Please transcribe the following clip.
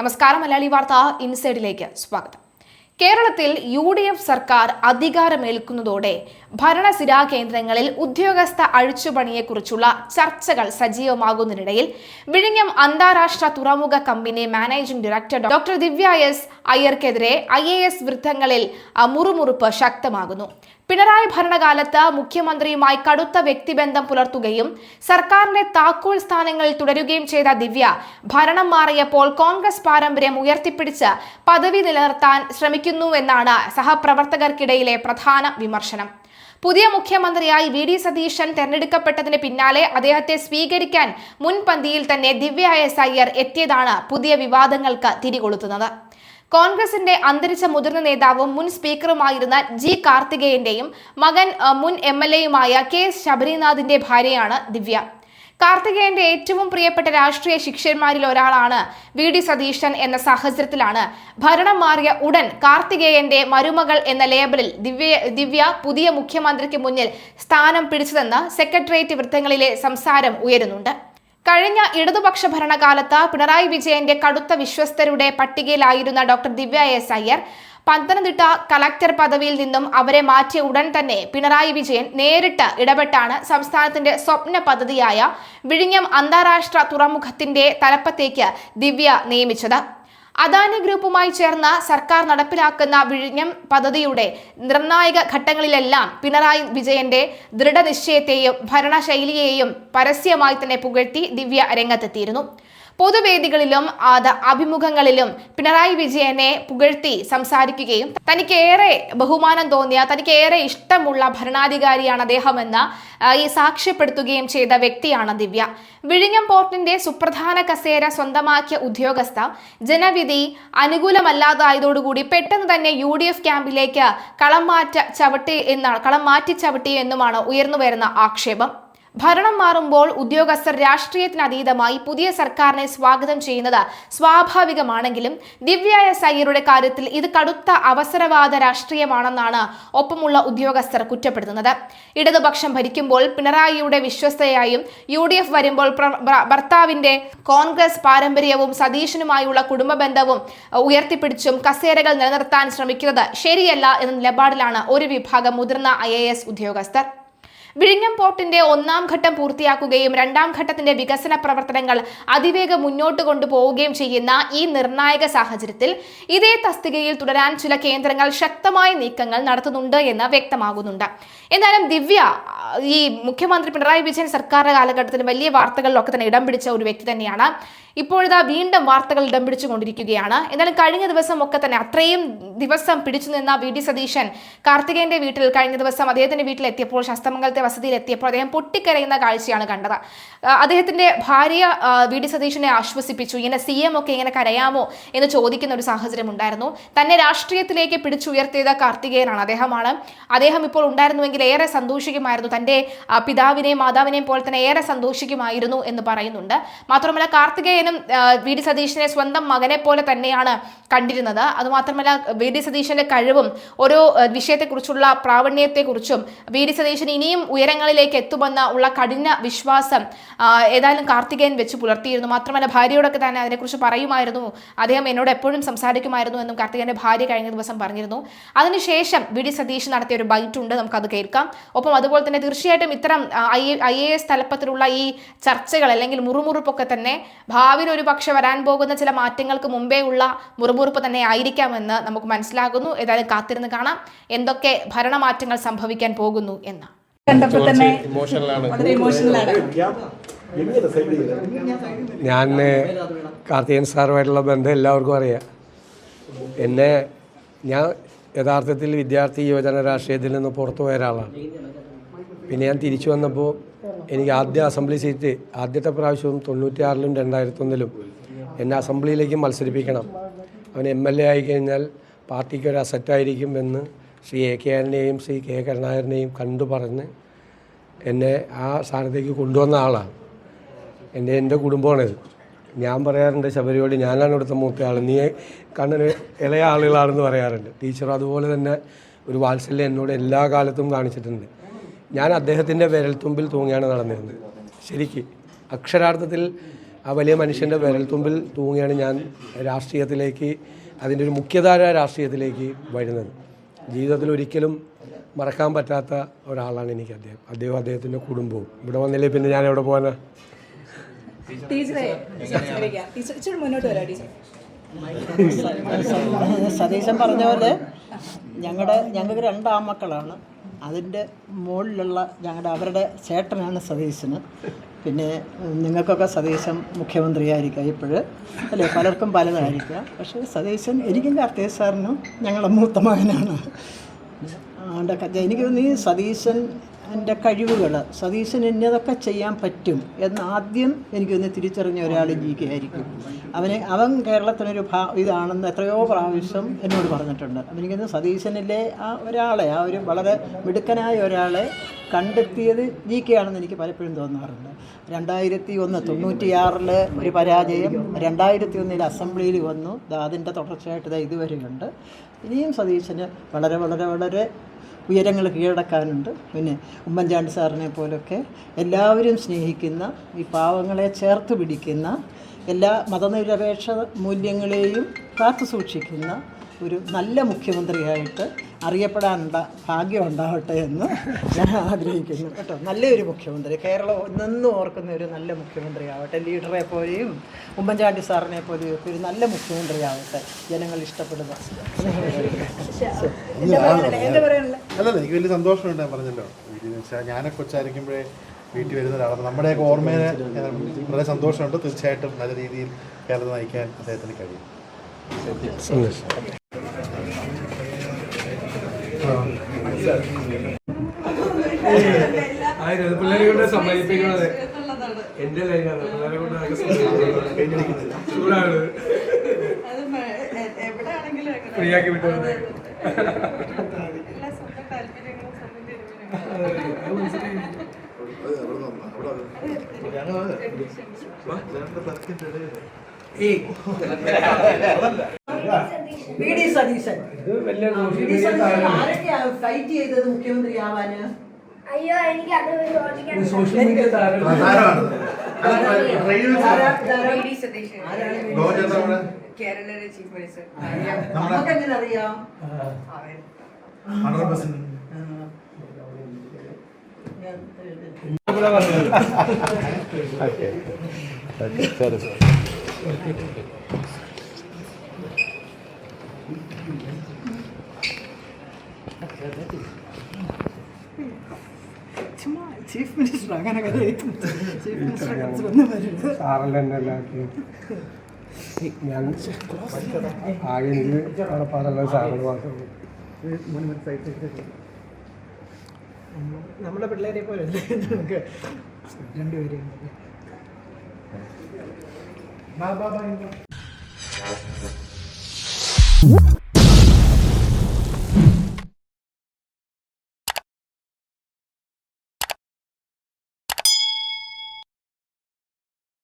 നമസ്കാരം. മലയാളി വാർത്ത ഇൻസൈഡിലേക്ക് സ്വാഗതം. കേരളത്തിൽ UDF സർക്കാർ അധികാരമേൽക്കുന്നതോടെ ഭരണസിരാ കേന്ദ്രങ്ങളിൽ ഉദ്യോഗസ്ഥ അഴിച്ചുപണിയെക്കുറിച്ചുള്ള ചർച്ചകൾ സജീവമാകുന്നതിനിടയിൽ വിഴിഞ്ഞം അന്താരാഷ്ട്ര തുറമുഖ കമ്പനി മാനേജിംഗ് ഡയറക്ടർ ഡോക്ടർ ദിവ്യ എസ് അയ്യർക്കെതിരെ IAS വൃത്തങ്ങളിൽ മുറുമുറുപ്പ് ശക്തമാകുന്നു. പിണറായി ഭരണകാലത്ത് മുഖ്യമന്ത്രിയുമായി കടുത്ത വ്യക്തിബന്ധം പുലർത്തുകയും സർക്കാരിന്റെ താക്കോൽ സ്ഥാനങ്ങളിൽ തുടരുകയും ചെയ്ത ദിവ്യ ഭരണം മാറിയപ്പോൾ കോൺഗ്രസ് പാരമ്പര്യം ഉയർത്തിപ്പിടിച്ച് പദവി നിലനിർത്താൻ ശ്രമിക്കുന്നുവെന്നാണ് സഹപ്രവർത്തകർക്കിടയിലെ പ്രധാന വിമർശനം. പുതിയ മുഖ്യമന്ത്രിയായി VD സതീശൻ തെരഞ്ഞെടുക്കപ്പെട്ടതിന് പിന്നാലെ അദ്ദേഹത്തെ സ്വീകരിക്കാൻ മുൻപന്തിയിൽ തന്നെ ദിവ്യ എസ് അയ്യർ എത്തിയതാണ് പുതിയ വിവാദങ്ങൾക്ക് തിരികൊളുത്തുന്നത്. കോൺഗ്രസിന്റെ അന്തരിച്ച മുതിർന്ന നേതാവും മുൻ സ്പീക്കറുമായിരുന്ന G കാർത്തികേയന്റെയും മകൻ മുൻ MLA-യുമായ K ശബരിനാഥിന്റെ ഭാര്യയാണ് ദിവ്യ. കാർത്തികേയന്റെ ഏറ്റവും പ്രിയപ്പെട്ട രാഷ്ട്രീയ ശിഷ്യന്മാരിൽ ഒരാളാണ് VD സതീശൻ എന്ന സാഹചര്യത്തിലാണ് ഭരണം മാറിയ ഉടൻ കാർത്തികേയന്റെ മരുമകൾ എന്ന ലേബലിൽ ദിവ്യ പുതിയ മുഖ്യമന്ത്രിക്ക് മുന്നിൽ സ്ഥാനം പിടിച്ചതെന്ന് സെക്രട്ടേറിയറ്റ് വൃത്തങ്ങളിലെ സംസാരം ഉയരുന്നുണ്ട്. കഴിഞ്ഞ ഇടതുപക്ഷ ഭരണകാലത്ത് പിണറായി വിജയന്റെ കടുത്ത വിശ്വസ്തരുടെ പട്ടികയിലായിരുന്ന ഡോക്ടർ ദിവ്യ എസ് അയ്യർ പത്തനംതിട്ട കളക്ടർ പദവിയിൽ നിന്നും അവരെ മാറ്റിയ ഉടൻ തന്നെ പിണറായി വിജയൻ നേരിട്ട് ഇടപെട്ടാണ് സംസ്ഥാനത്തിന്റെ സ്വപ്ന പദ്ധതിയായ വിഴിഞ്ഞം അന്താരാഷ്ട്ര തുറമുഖത്തിന്റെ തലപ്പത്തേക്ക് ദിവ്യ നിയമിച്ചത്. അദാനി ഗ്രൂപ്പുമായി ചേർന്ന സർക്കാർ നടപ്പിലാക്കുന്ന വിഴിഞ്ഞം പദ്ധതിയുടെ നിർണായക ഘട്ടങ്ങളിലെല്ലാം പിണറായി വിജയന്റെ ദൃഢനിശ്ചയത്തെയും ഭരണശൈലിയെയും പരസ്യമായി തന്നെ പുകഴ്ത്തി ദിവ്യ രംഗത്തെത്തിയിരുന്നു. പൊതുവേദികളിലും അഭിമുഖങ്ങളിലും പിണറായി വിജയനെ പുകഴ്ത്തി സംസാരിക്കുകയും തനിക്കേറെ ബഹുമാനം തോന്നിയ തനിക്കേറെ ഇഷ്ടമുള്ള ഭരണാധികാരിയാണ് അദ്ദേഹമെന്ന് സാക്ഷ്യപ്പെടുത്തുകയും ചെയ്ത വ്യക്തിയാണ് ദിവ്യ. വിഴിഞ്ഞം പോർട്ടിന്റെ സുപ്രധാന കസേര സ്വന്തമാക്കിയ ഉദ്യോഗസ്ഥ ജനവിധി അനുകൂലമല്ലാതായതോടുകൂടി പെട്ടെന്ന് തന്നെ UDF ക്യാമ്പിലേക്ക് കളം മാറ്റി ചവിട്ടി എന്നുമാണ് ഉയർന്നുവരുന്ന ആക്ഷേപം. ഭരണം മാറുമ്പോൾ ഉദ്യോഗസ്ഥർ രാഷ്ട്രീയത്തിനതീതമായി പുതിയ സർക്കാരിനെ സ്വാഗതം ചെയ്യുന്നത് സ്വാഭാവികമാണെങ്കിലും ദിവ്യ എസ് അയ്യരുടെ കാര്യത്തിൽ ഇത് കടുത്ത അവസരവാദ രാഷ്ട്രീയമാണെന്നാണ് ഒപ്പമുള്ള ഉദ്യോഗസ്ഥർ കുറ്റപ്പെടുത്തുന്നത്. ഇടതുപക്ഷം ഭരിക്കുമ്പോൾ പിണറായിയുടെ വിശ്വസ്തയായും UDF വരുമ്പോൾ ഭർത്താവിന്റെ കോൺഗ്രസ് പാരമ്പര്യവും സതീശനുമായുള്ള കുടുംബ ബന്ധവും ഉയർത്തിപ്പിടിച്ചും കസേരകൾ നിലനിർത്താൻ ശ്രമിക്കുന്നത് ശരിയല്ല എന്ന നിലപാടിലാണ് ഒരു വിഭാഗം മുതിർന്ന IAS ഉദ്യോഗസ്ഥർ. വിഴിഞ്ഞം പോർട്ടിന്റെ 1ാം ഘട്ടം പൂർത്തിയാക്കുകയും 2ാം ഘട്ടത്തിന്റെ വികസന പ്രവർത്തനങ്ങൾ അതിവേഗം മുന്നോട്ട് കൊണ്ടുപോവുകയും ചെയ്യുന്ന ഈ നിർണായക സാഹചര്യത്തിൽ ഇതേ തസ്തികയിൽ തുടരാൻ ചില കേന്ദ്രങ്ങൾ ശക്തമായ നീക്കങ്ങൾ നടത്തുന്നുണ്ട് എന്ന് വ്യക്തമാകുന്നുണ്ട്. എന്നാലും ദിവ്യ ഈ മുഖ്യമന്ത്രി പിണറായി വിജയൻ സർക്കാരിന്റെ കാലഘട്ടത്തിൽ വലിയ വാർത്തകളിലൊക്കെ തന്നെ ഇടം പിടിച്ച ഒരു വ്യക്തി തന്നെയാണ്. ഇപ്പോഴിതാ വീണ്ടും വാർത്തകൾ ഇടം പിടിച്ചുകൊണ്ടിരിക്കുകയാണ്. എന്നാലും കഴിഞ്ഞ ദിവസം ഒക്കെ തന്നെ അത്രയും ദിവസം പിടിച്ചു നിന്ന VD സതീശൻ കാർത്തികേയന്റെ വീട്ടിൽ കഴിഞ്ഞ ദിവസം അദ്ദേഹത്തിന്റെ വീട്ടിലെത്തിയപ്പോൾ ശസ്തമംഗലത്തെ വസതിയിലെത്തിയപ്പോൾ അദ്ദേഹം പൊട്ടിക്കരയുന്ന കാഴ്ചയാണ് കണ്ടത്. അദ്ദേഹത്തിന്റെ ഭാര്യ VD സതീശനെ ആശ്വസിപ്പിച്ചു. ഇങ്ങനെ CM ഒക്കെ ഇങ്ങനെ കരയാമോ എന്ന് ചോദിക്കുന്ന ഒരു സാഹചര്യം ഉണ്ടായിരുന്നു. തന്നെ രാഷ്ട്രീയത്തിലേക്ക് പിടിച്ചുയർത്തിയത് കാർത്തികേയനാണ്. അദ്ദേഹം ഇപ്പോൾ ഉണ്ടായിരുന്നുവെങ്കിൽ ഏറെ സന്തോഷിക്കുമായിരുന്നു. തന്റെ പിതാവിനെയും മാതാവിനെയും പോലെ തന്നെ ഏറെ സന്തോഷിക്കുമായിരുന്നു എന്ന് പറയുന്നുണ്ട്. മാത്രമല്ല കാർത്തികേയനും VD സതീശനെ സ്വന്തം മകനെ പോലെ തന്നെയാണ് കണ്ടിരുന്നത്. അതുമാത്രമല്ല VD സതീശന്റെ കഴിവും ഓരോ വിഷയത്തെക്കുറിച്ചുള്ള പ്രാവീണ്യത്തെക്കുറിച്ചും VD സതീശൻ ഇനിയും ഉയരങ്ങളിലേക്ക് എത്തുമെന്ന ഉള്ള കഠിന വിശ്വാസം ഏതായാലും കാർത്തികേയൻ വെച്ച് പുലർത്തിയിരുന്നു. മാത്രമല്ല ഭാര്യയോടൊക്കെ തന്നെ അതിനെക്കുറിച്ച് പറയുമായിരുന്നു. അദ്ദേഹം എന്നോട് എപ്പോഴും സംസാരിക്കുമായിരുന്നു എന്നും കാർത്തികേയന്റെ ഭാര്യ കഴിഞ്ഞ ദിവസം പറഞ്ഞിരുന്നു. അതിനുശേഷം VD സതീശൻ നടത്തിയ ഒരു ബൈറ്റ് ഉണ്ട്, നമുക്കത് കേൾക്കാം. ഒപ്പം അതുപോലെ തന്നെ തീർച്ചയായിട്ടും ഇത്തരം IAS തലപ്പത്തിലുള്ള ഈ ചർച്ചകൾ അല്ലെങ്കിൽ മുറുമുറുപ്പൊക്കെ തന്നെ ഭാവിയിൽ ഒരു പക്ഷെ വരാൻ പോകുന്ന ചില മാറ്റങ്ങൾക്ക് മുമ്പേ ഉള്ള മുറുമുറുപ്പ് തന്നെ ആയിരിക്കാമെന്ന് നമുക്ക് മനസ്സിലാകുന്നു. ഏതായാലും കാത്തിരുന്ന് കാണാം എന്തൊക്കെ ഭരണമാറ്റങ്ങൾ സംഭവിക്കാൻ പോകുന്നു എന്ന്. ഞാൻ കാർത്തികേയൻ സാറുമായിട്ടുള്ള ബന്ധം എല്ലാവർക്കും അറിയാം. ഞാൻ യഥാർത്ഥത്തിൽ വിദ്യാർത്ഥി യുവജന രാഷ്ട്രീയത്തിൽ നിന്ന് പുറത്തു പോയ ഒരാളാണ്. പിന്നെ ഞാൻ തിരിച്ചു വന്നപ്പോൾ എനിക്ക് ആദ്യ അസംബ്ലി സീറ്റ് ആദ്യത്തെ പ്രാവശ്യവും 96-ലും 2001-ലും എന്നെ അസംബ്ലിയിലേക്ക് മത്സരിപ്പിക്കണം. അവൻ MLA ആയിക്കഴിഞ്ഞാൽ പാർട്ടിക്ക് ഒരു അസറ്റായിരിക്കും എന്ന് ശ്രീ AK ആറിനെയും ശ്രീ K കരുണാകരനെയും കണ്ടു പറഞ്ഞ് എന്നെ ആ സ്ഥാനത്തേക്ക് കൊണ്ടുവന്ന ആളാണ്. എൻ്റെ കുടുംബമാണിത്. ഞാൻ പറയാറുണ്ട് ശബരിയോട്, ഞാനാണ് ഇവിടുത്തെ മൂത്തയാൾ, നീ കണ്ണിന് ഇളയ ആളുകളാണെന്ന് പറയാറുണ്ട്. ടീച്ചർ അതുപോലെ തന്നെ ഒരു വാത്സല്യം എന്നോട് എല്ലാ കാലത്തും കാണിച്ചിട്ടുണ്ട്. ഞാൻ അദ്ദേഹത്തിൻ്റെ വിരൽത്തുമ്പിൽ തൂങ്ങിയാണ് നടന്നിരുന്നത്. ശരിക്ക് അക്ഷരാർത്ഥത്തിൽ ആ വലിയ മനുഷ്യൻ്റെ വിരൽത്തുമ്പിൽ തൂങ്ങിയാണ് ഞാൻ രാഷ്ട്രീയത്തിലേക്ക്, അതിൻ്റെ ഒരു മുഖ്യധാര രാഷ്ട്രീയത്തിലേക്ക് വരുന്നത്. ജീവിതത്തിൽ ഒരിക്കലും മറക്കാൻ പറ്റാത്ത ഒരാളാണ് എനിക്ക് അദ്ദേഹത്തിൻ്റെ കുടുംബവും. ഇവിടെ വന്നില്ലേ പിന്നെ ഞാൻ എവിടെ പോകാനാ? സതീശൻ പറഞ്ഞ പോലെ ഞങ്ങൾക്ക് 2 ആൺമക്കളാണ്. അതിൻ്റെ മുകളിലുള്ള അവരുടെ ചേട്ടനാണ് സതീശന്. പിന്നെ നിങ്ങൾക്കൊക്കെ സതീശൻ മുഖ്യമന്ത്രിയായിരിക്കാം ഇപ്പോൾ, അല്ലേ? പലർക്കും പലതായിരിക്കാം. പക്ഷേ സതീശൻ എനിക്കും കാർത്തിക് സാറിനും ഞങ്ങളുടെ മൂത്ത മകനാണ്. എനിക്ക് തോന്നി സതീശൻ്റെ കഴിവുകൾ, സതീശൻ ഇന്നതൊക്കെ ചെയ്യാൻ പറ്റും എന്ന് ആദ്യം എനിക്കൊന്ന് തിരിച്ചറിഞ്ഞ ഒരാൾ ജി.കെ. ആയിരിക്കും. അവൻ കേരളത്തിനൊരു ഇതാണെന്ന് എത്രയോ പ്രാവശ്യം എന്നോട് പറഞ്ഞിട്ടുണ്ട്. അപ്പം എനിക്കൊന്ന് സതീശനിലെ ആ ഒരു വളരെ മിടുക്കനായ ഒരാളെ കണ്ടെത്തിയത് ജി.കെ. ആണെന്ന് എനിക്ക് പലപ്പോഴും തോന്നാറുണ്ട്. 2001 ഒരു പരാജയം, 2001 അസംബ്ലിയിൽ വന്നു. അതിൻ്റെ തുടർച്ചയായിട്ട് ഇതുവരെയുണ്ട്. ഇനിയും സതീശന് വളരെ വളരെ വളരെ ഉയരങ്ങൾ കീഴടക്കാനുണ്ട്. പിന്നെ ഉമ്മൻചാണ്ടി സാറിനെ പോലൊക്കെ എല്ലാവരും സ്നേഹിക്കുന്ന, ഈ പാവങ്ങളെ ചേർത്ത് പിടിക്കുന്ന, എല്ലാ മതനിരപേക്ഷ മൂല്യങ്ങളെയും കാത്തു സൂക്ഷിക്കുന്ന ഒരു നല്ല മുഖ്യമന്ത്രിയായിട്ട് അറിയപ്പെടാനുള്ള ഭാഗ്യം ഉണ്ടാവട്ടെ എന്ന് ഞാൻ ആഗ്രഹിക്കുന്നു കേട്ടോ. നല്ലൊരു മുഖ്യമന്ത്രി, കേരളം ഒന്നും ഓർക്കുന്ന ഒരു നല്ല മുഖ്യമന്ത്രി ആവട്ടെ. ലീഡറെ പോലെയും ഉമ്മൻചാണ്ടി സാറിനെ പോലെയും ഒക്കെ ഒരു നല്ല മുഖ്യമന്ത്രി ആവട്ടെ, ജനങ്ങൾ ഇഷ്ടപ്പെടുക. അല്ലല്ല, എനിക്ക് വലിയ സന്തോഷമുണ്ട്. ഞാൻ പറഞ്ഞല്ലോ, ഞാനൊക്കെ കൊച്ചായിരിക്കുമ്പോഴേ വീട്ടിൽ വരുന്ന ഒരാളാണ്. നമ്മുടെയൊക്കെ ഓർമ്മയിൽ വളരെ സന്തോഷമുണ്ട്. തീർച്ചയായിട്ടും നല്ല രീതിയിൽ കേരളത്തെ നയിക്കാൻ അദ്ദേഹത്തിന് കഴിയും. പിള്ളേരെ കൊണ്ട് സമ്മതിപ്പിക്കുന്നത് എൻ്റെ ലൈനാണ്. പിള്ളേരെ കൊണ്ട് ചൂടാണ് ഫ്രീയാക്കി വിട്ടത്. ഫൈറ്റ് ചെയ്തത് മുഖ്യമന്ത്രി ആവാന്. അയ്യോ, എനിക്ക് അത് കേരളയുടെ ചീഫ് മിനിസ്റ്റർ നമുക്കെങ്ങനെ അറിയാം? ചീഫ് മിനിസ്റ്റർ അങ്ങനെ ചീഫ് മിനിസ്റ്ററെ ഞാൻ ആകെ എനിക്ക് പാടുള്ള സാറിന് മാത്രമേ നമ്മുടെ പിള്ളേരെ പോലെ നമുക്ക് രണ്ടുപേരെയും